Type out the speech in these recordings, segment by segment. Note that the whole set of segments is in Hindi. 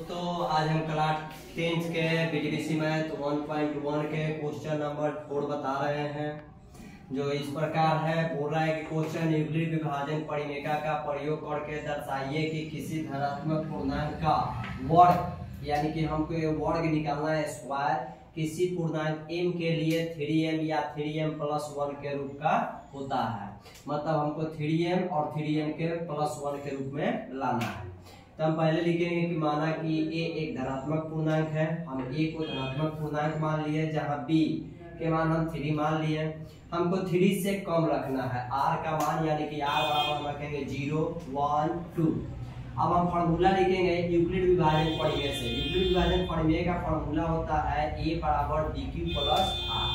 दोस्तों आज हम क्लास 10th के बीटीबीसी मैथ 1.1 के क्वेश्चन नंबर 4 बता रहे हैं, जो इस प्रकार है। बोल रहा है कि क्वेश्चन यूक्लिड विभाजन परिमेका का प्रयोग करके दर्शाइए कि किसी धनात्मक पूर्णांक का वर्ग, यानी कि हमको ये वर्ग निकालना है स्क्वायर, किसी पूर्णांक m के लिए 3m या 3m+1 के रूप का होता है। मतलब हमको 3m और 3m के +1 के रूप में लाना है। तो हम पहले लिखेंगे कि माना कि a एक धनात्मक पूर्णांक है, हम a को धनात्मक पूर्णांक मान लिए, जहां b के मान हम 3 मान लिए। हमको 3 से कम रखना है r का मान, यानी कि r बराबर हम रखेंगे 0, 1, 2। अब हम फॉर्मूला लिखेंगे यूक्लिड विभाजन परिमेय से। यूक्लिड विभाजन परिमेय का फॉर्मूला होता है a बराबर dq प्लस r।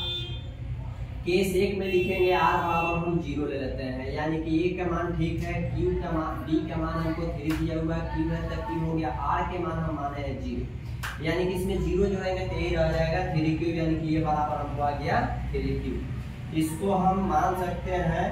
केस 1 में लिखेंगे r बराबर हम 0 ले लेते हैं, यानी कि a का मान ठीक है, q का मान, b का मान हमको 3 दिया हुआ है, q है तब q हो गया, r के मान हम माने हैं 0, यानी कि इसमें 0 जोड़ेंगे तो ये रह जाएगा 3q, यानी कि ये बराबर हमको आ गया 3q। इसको हम मान सकते हैं।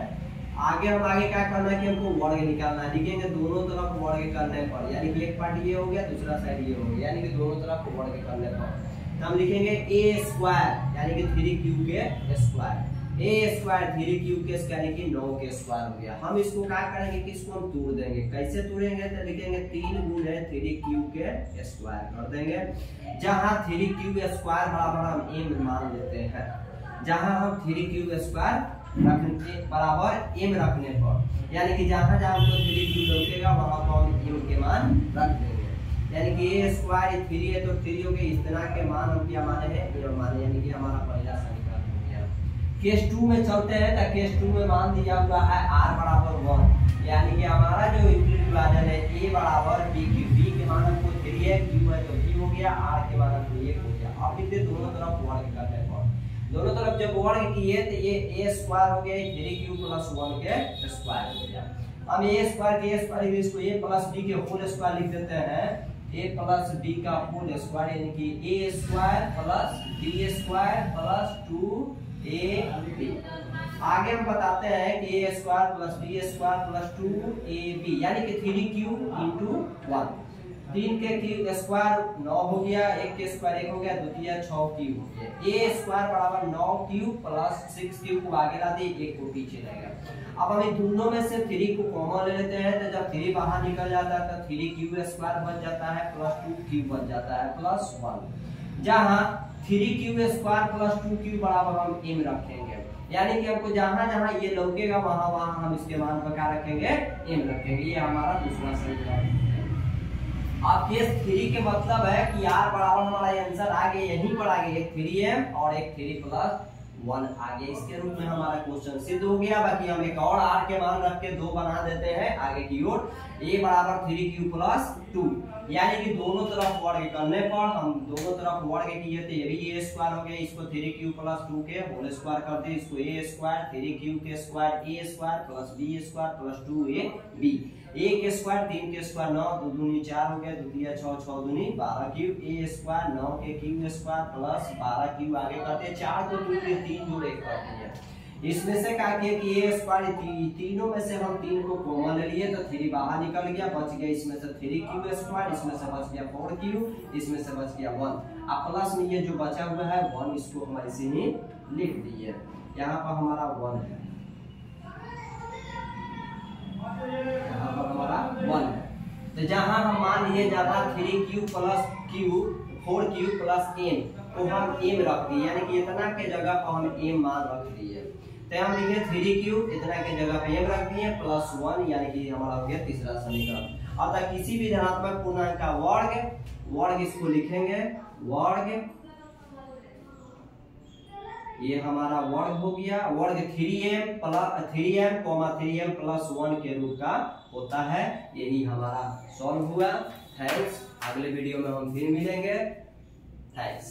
आगे क्या करना है कि हमको वर्ग निकालना है। लिखेंगे दोनों तरफ वर्ग करने पर, यानी कि एक पार्ट ये हो गया, दूसरा साइड ये हो गया, यानी कि दोनों तरफ वर्ग करने पर हम लिखेंगे a स्क्वायर, यानी कि 3q के स्क्वायर, a स्क्वायर 3q के स्क्वायर, यानी कि 9 के स्क्वायर हो गया। हम इसको क्या करेंगे कि इसको हम तोड़ देंगे। कैसे तोड़ेंगे तो लिखेंगे 3 गुणे 3q के स्क्वायर कर देंगे, जहां 3q स्क्वायर बराबर हम m मान लेते हैं। जहां हम 3q स्क्वायर रखने बराबर m रखने पर, यानी कि जहां जहां हमको 3q लौटेगा वहां पर हम m के मान रख देंगे। यानी कि a स्क्वायर 3 है तो 3 हो गया, इस तरह के मान हम क्या माने हैं, m माने, यानी कि हमारा पहला समीकरण हो गया। केस 2 में चलते हैं तो केस 2 में मान दिया हुआ है r बराबर 1, यानी कि हमारा जो यूक्लिड विभाजन है a बराबर bq, b के मान हमको 3 है, q है तो b हो गया, r के मान हमको 1 हो गया। अब लिखते दोनों तरफ वर्ग करने पर, दोनों तरफ जब वर्ग किए तो ये a स्क्वायर हो गया, 3q + 1 के स्क्वायर हो गया। अब a स्क्वायर के स्क्वायर, इसको a + b के होल स्क्वायर लिख देते हैं, a + b का होल स्क्वायर, यानी कि a square + b square + 2ab। आगे हम बताते हैं कि a square + b square + 2ab, यानी कि 3q × 1। 3 के स्क्वायर 9 हो गया, 1 के स्क्वायर 1 हो गया, द्वितीय 6q हो गया। a स्क्वायर बराबर 9q + 6q को आगे ला दे, 1 को पीछे रहेगा। अब हम इन दोनों में से 3 को कॉमन ले लेते हैं, तो जब 3 बाहर निकल जाता है तो 3q स्क्वायर बच जाता है + 2q बच जाता है +1, जहां 3q स्क्वायर + 2q बराबर हम m रखेंगे, यानी कि हमको जहां जहां ये लौकेगा वहां वहां हम इसके मान पर क्या रखेंगे, m रखेंगे। ये हमारा दूसरा समीकरण है। अब केस 3 के मतलब है कि r बराबर हमारा आंसर आ गया, यहीं पर आ गया, एक 3m और एक 3 + 1 आ गया। इसके रूप में हमारा क्वेश्चन सिद्ध हो गया। बाकी हम एक और r के मान रख के 2 बना देते हैं आगे की ओर। a बराबर 3q + 2, यानी कि दोनों तरफ वर्ग करने पर, हम दोनों तरफ वर्ग किए थे, ये भी a स्क्वायर हो गया, इसको 3q + 2 के होल स्क्वायर कर दिए, इसको a स्क्वायर 3q के square a square + b square + 2ab। 1 के स्क्वायर 3 के स्क्वायर 9, 2 दूनी 4 हो गया, द्वितीय 6, 6 दूनी 12q, a स्क्वायर 9 के q स्क्वायर + 12q आगे करते हैं, 4 को 2 के 3 जोड़ 1 कर दिया। इसमें से क्या किया कि a स्क्वायर, तीनों में से हम 3 को कॉमन ले लिए तो 3 बाहर निकल गया, बच गया इसमें से 3q स्क्वायर, इसमें से बच गया 4q, इसमें से बच गया 1। अब प्लस में ये जो बचा हुआ है 1, इसको हम ऐसे ही लिख दिए, यहाँ पर हमारा 1 है, यहाँ पर हमारा 1 है। तो जहां हम मान लिए जाता 3q + q 4q + n, तो हम m रख दिए, यानी कि इतना के जगह पर हम m मान रख दिए। तो हम लिखे 3q, इतना के जगह पे m रख दिए +1, यानी कि हमारा हो गया तीसरा समीकरण। अतः किसी भी धनात्मक पूर्णांक का वर्ग इसको लिखेंगे वर्ग, ये हमारा वर्ग हो गया। वर्ग 3m, 3m + 1 के रूप का होता है। यही हमारा सॉल्व हुआ। थैंक्स। अगले वीडियो में हम फिर मिलेंगे। थैंक्स।